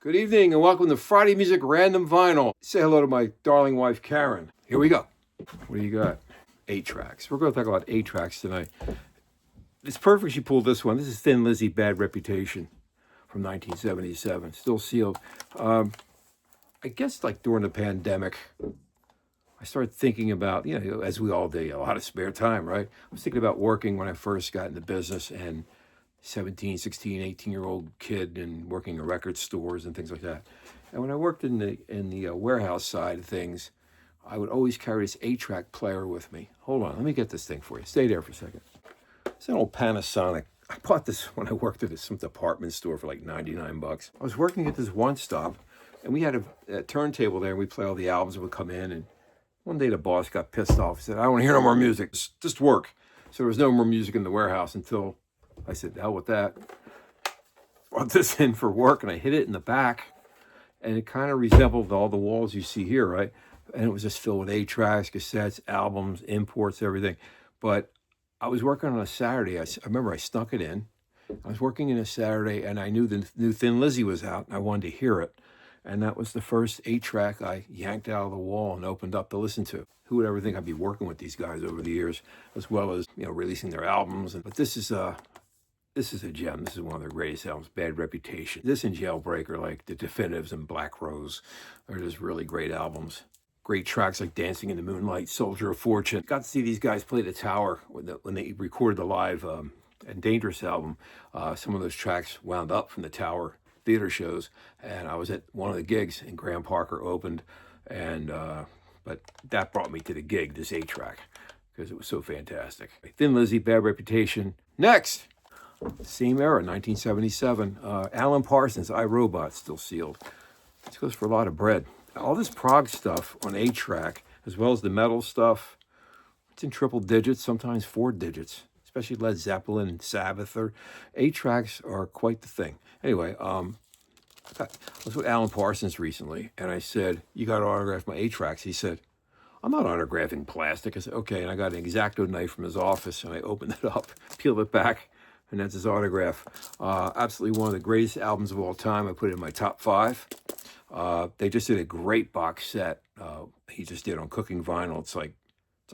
Good evening and welcome to Friday Music Random Vinyl. Say hello to my darling wife, Karen. Here we go. What do you got? 8 tracks. We're going to talk about 8 tracks tonight. It's perfect she pulled this one. This is Thin Lizzy, Bad Reputation from 1977. Still sealed. I guess like during the pandemic, I started thinking about, as we all do, a lot of spare time, right? I was thinking about working when I first got into business and 17, 16, 18-year-old kid and working in record stores and things like that. And when I worked in the warehouse side of things, I would always carry this 8-track player with me. Hold on, let me get this thing for you. Stay there for a second. It's an old Panasonic. I bought this when I worked at some department store for like 99 bucks. I was working at this one stop, and we had a turntable there, and we'd play all the albums that would come in. And one day the boss got pissed off. He said, I don't want to hear no more music. Just work. So there was no more music in the warehouse until I said, the hell with that. Brought this in for work, and I hit it in the back, and it kind of resembled all the walls you see here, right? And it was just filled with 8 tracks, cassettes, albums, imports, everything. But I was working on a Saturday. I remember I snuck it in. I was working in a Saturday, and I knew the new Thin Lizzy was out, and I wanted to hear it. And that was the first 8-track I yanked out of the wall and opened up to listen to. Who would ever think I'd be working with these guys over the years, as well as releasing their albums? But this is a gem. This is one of their greatest albums, Bad Reputation. This and Jailbreak are like the definitives, and Black Rose are just really great albums. Great tracks like Dancing in the Moonlight, Soldier of Fortune. Got to see these guys play the Tower when they recorded the live and Dangerous album. Some of those tracks wound up from the Tower theater shows, and I was at one of the gigs, and Graham Parker opened, and but that brought me to the gig, this 8-track, because it was so fantastic. Thin Lizzy, Bad Reputation. Next! Same era, 1977. Alan Parsons, I, Robot, still sealed. This goes for a lot of bread. All this prog stuff on 8-track, as well as the metal stuff, it's in triple digits, sometimes 4 digits, especially Led Zeppelin and Sabbath. 8 tracks are quite the thing. Anyway, I was with Alan Parsons recently, and I said, you got to autograph my 8 tracks. He said, I'm not autographing plastic. I said, okay. And I got an X-Acto knife from his office, and I opened it up, peeled it back, and that's his autograph. Absolutely one of the greatest albums of all time. I put it in my top 5. They just did a great box set. He just did on Cooking Vinyl. It's like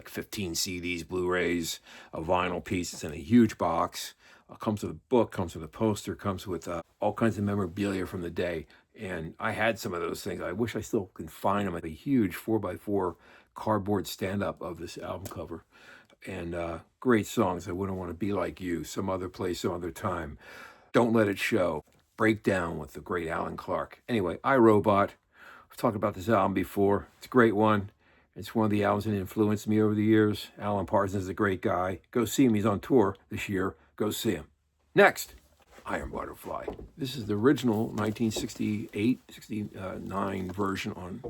15 CDs, Blu-rays, a vinyl piece. It's in a huge box. Comes with a book, comes with a poster, comes with all kinds of memorabilia from the day. And I had some of those things. I wish I still can find them. A huge 4x4 cardboard stand-up of this album cover. And great songs. I Wouldn't Want to Be Like You, Some Other Place, Some Other Time, Don't Let It Show, Breakdown with the great Alan Clark. Anyway, I, Robot. I've talked about this album before. It's a great one. It's one of the albums that influenced me over the years. Alan Parsons is a great guy. Go see him. He's on tour this year. Go see him. Next, Iron Butterfly. This is the original 1968-69 version on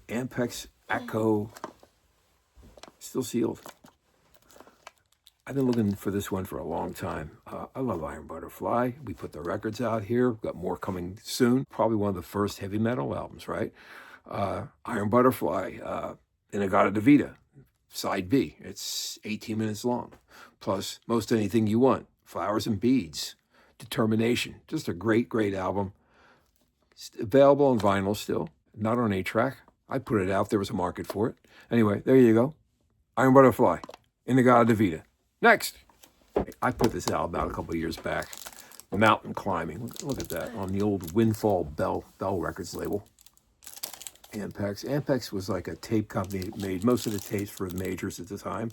Ampex Atco. Still sealed. I've been looking for this one for a long time. I love Iron Butterfly. We put the records out here. We've got more coming soon. Probably one of the first heavy metal albums, right? Iron Butterfly, In-A-Gadda-Da-Vida, side B. It's 18 minutes long. Plus, Most Anything You Want, Flowers and Beads, Determination. Just a great, great album. It's available on vinyl still, not on 8-track. I put it out. There was a market for it. Anyway, there you go. Iron Butterfly, In-A-Gadda-Da-Vida. Next, I put this album out a couple of years back. Mountain Climbing. Look at that on the old Windfall Bell Records label. Ampex was like a tape company that made most of the tapes for the majors at the time.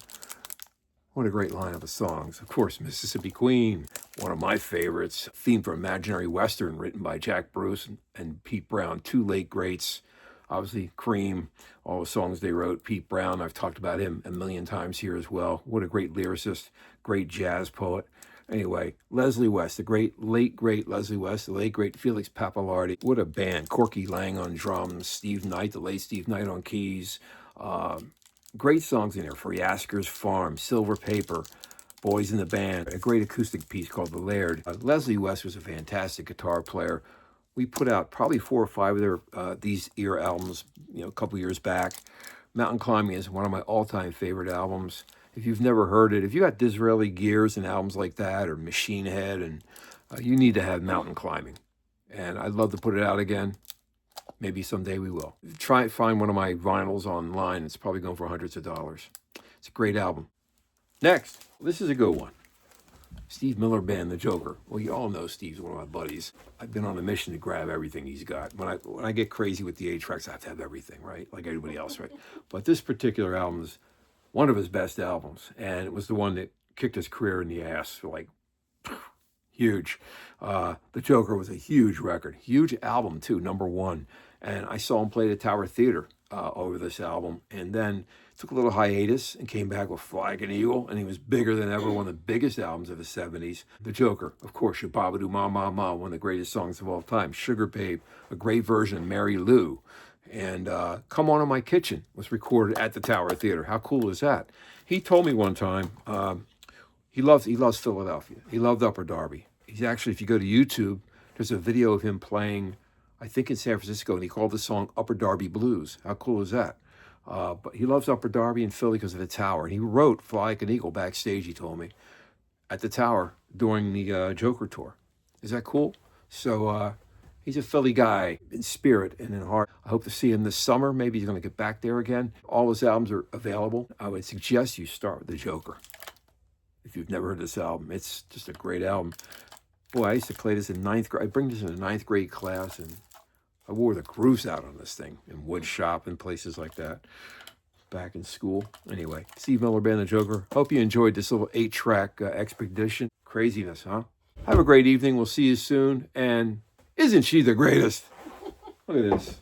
What a great lineup of songs. Of course, Mississippi Queen, one of my favorites. Theme for Imaginary Western, written by Jack Bruce and Pete Brown, 2 late greats. Obviously, Cream, all the songs they wrote. Pete Brown, I've talked about him a million times here as well. What a great lyricist, great jazz poet. Anyway, Leslie West, the late great Leslie West, the late great Felix Pappalardi. What a band. Corky Lang on drums, Steve Knight, the late Steve Knight on keys. Great songs in there. Friasker's Farm, Silver Paper, Boys in the Band. A great acoustic piece called The Laird. Leslie West was a fantastic guitar player. We put out probably 4 or 5 of their these era albums, a couple years back. Mountain Climbing is one of my all-time favorite albums. If you've never heard it, if you got Disraeli Gears and albums like that, or Machine Head, and you need to have Mountain Climbing. And I'd love to put it out again. Maybe someday we will. Try and find one of my vinyls online. It's probably going for hundreds of dollars. It's a great album. Next, this is a good one. Steve Miller Band, The Joker. Well, you all know Steve's one of my buddies. I've been on a mission to grab everything he's got. When I get crazy with the 8-tracks, I have to have everything, right? Like everybody else, right? But this particular album is one of his best albums, and it was the one that kicked his career in the ass, like huge. The Joker was a huge record, huge album too, #1. And I saw him play the Tower Theater over this album, and then took a little hiatus and came back with Fly Like an Eagle, and he was bigger than ever, one of the biggest albums of the 70s. The Joker, of course, Shabba-Doo Ma Ma Ma, one of the greatest songs of all time. Sugar Babe, a great version of Mary Lou. And Come On In My Kitchen was recorded at the Tower Theater. How cool is that? He told me one time, he loves Philadelphia. He loved Upper Darby. He's actually, if you go to YouTube, there's a video of him playing, I think in San Francisco, and he called the song Upper Darby Blues. How cool is that? But he loves Upper Darby and Philly because of the Tower. And he wrote Fly Like an Eagle backstage, he told me, at the Tower during the Joker tour. Is that cool? So he's a Philly guy in spirit and in heart. I hope to see him this summer. Maybe he's going to get back there again. All his albums are available. I would suggest you start with the Joker. If you've never heard this album, it's just a great album. Boy, I used to play this in 9th grade. I bring this in a 9th grade class, and I wore the grooves out on this thing in wood shop and places like that back in school. Anyway, Steve Miller Band, The Joker. Hope you enjoyed this little 8-track expedition. Craziness, huh? Have a great evening. We'll see you soon. And isn't she the greatest? Look at this.